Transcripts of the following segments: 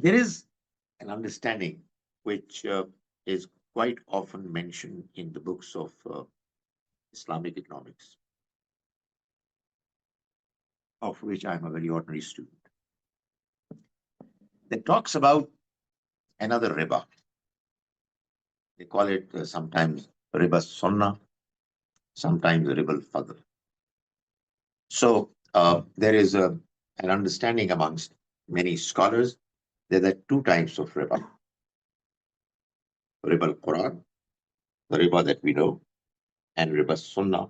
There is an understanding which is quite often mentioned in the books of Islamic economics, of which I'm a very ordinary student, that talks about another riba. They call it sometimes riba sunnah, sometimes riba al-fadl. So there is an understanding amongst many scholars that there are two types of riba: riba al-Quran, the riba that we know, and riba sunnah,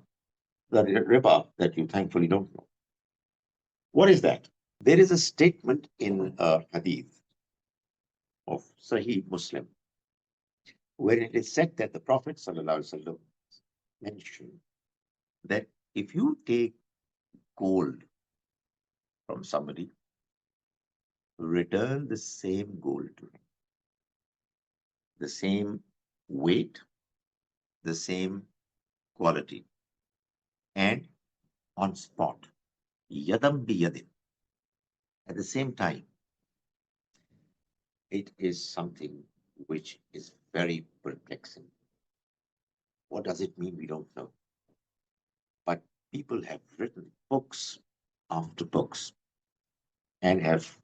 the riba that you thankfully don't know. What is that? There is a statement in Hadith of Sahih Muslim where it is said that the Prophet ﷺ mentioned that if you take gold from somebody, return the same gold to him, the same weight, the same quality, and on spot, yadam bi yadin. At the same time, it is something which is very perplexing. What does it mean? We don't know. But people have written books after books and have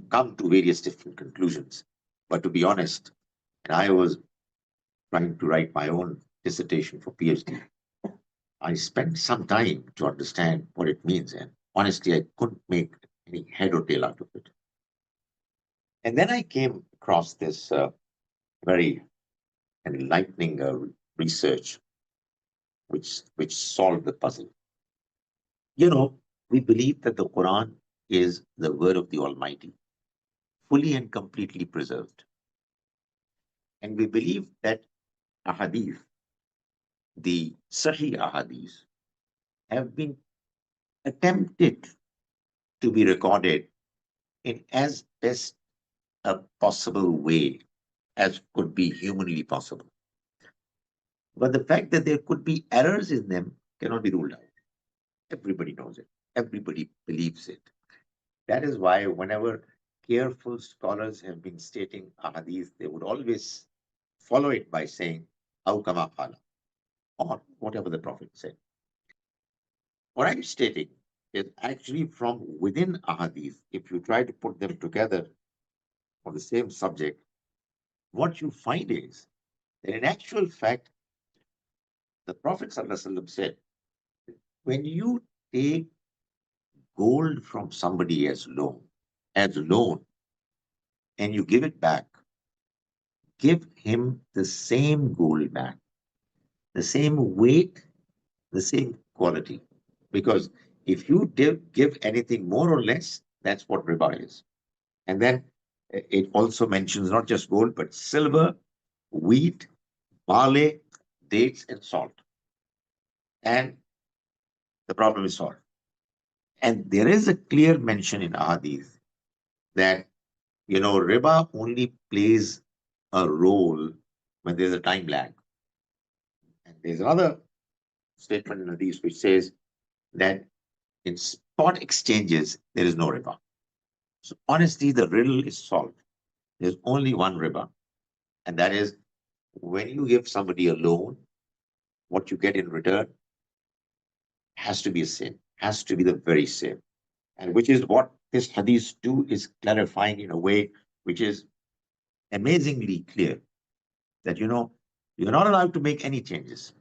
come to various different conclusions. But to be honest, and I was trying to write my own dissertation for PhD, I spent some time to understand what it means. And honestly, I couldn't make any head or tail out of it. And then I came across this very enlightening research which solved the puzzle. You know, we believe that the Quran is the word of the Almighty, fully and completely preserved. And we believe that ahadith, the Sahih ahadith, have been attempted to be recorded in as best a possible way as could be humanly possible. But the fact that there could be errors in them cannot be ruled out. Everybody knows it. Everybody believes it. That is why whenever careful scholars have been stating ahadith, they would always follow it by saying, "Aw kama qala," or whatever the Prophet said. What I'm stating is actually from within ahadith, if you try to put them together on the same subject, what you find is that in actual fact, the Prophet ﷺ said, when you take gold from somebody as loan, and you give it back, give him the same gold back, the same weight, the same quality. Because if you give anything more or less, that's what riba is. And then it also mentions not just gold, but silver, wheat, barley, dates, and salt. And the problem is solved. And there is a clear mention in Ahadith that, riba only plays a role when there's a time lag. And there's another statement in Hadith which says that in spot exchanges, there is no riba. So honestly, the riddle is solved. There's only one riba, and that is when you give somebody a loan, what you get in return has to be the same, has to be the very same. And which is what this Hadith 2 is clarifying in a way which is amazingly clear that, you're not allowed to make any changes.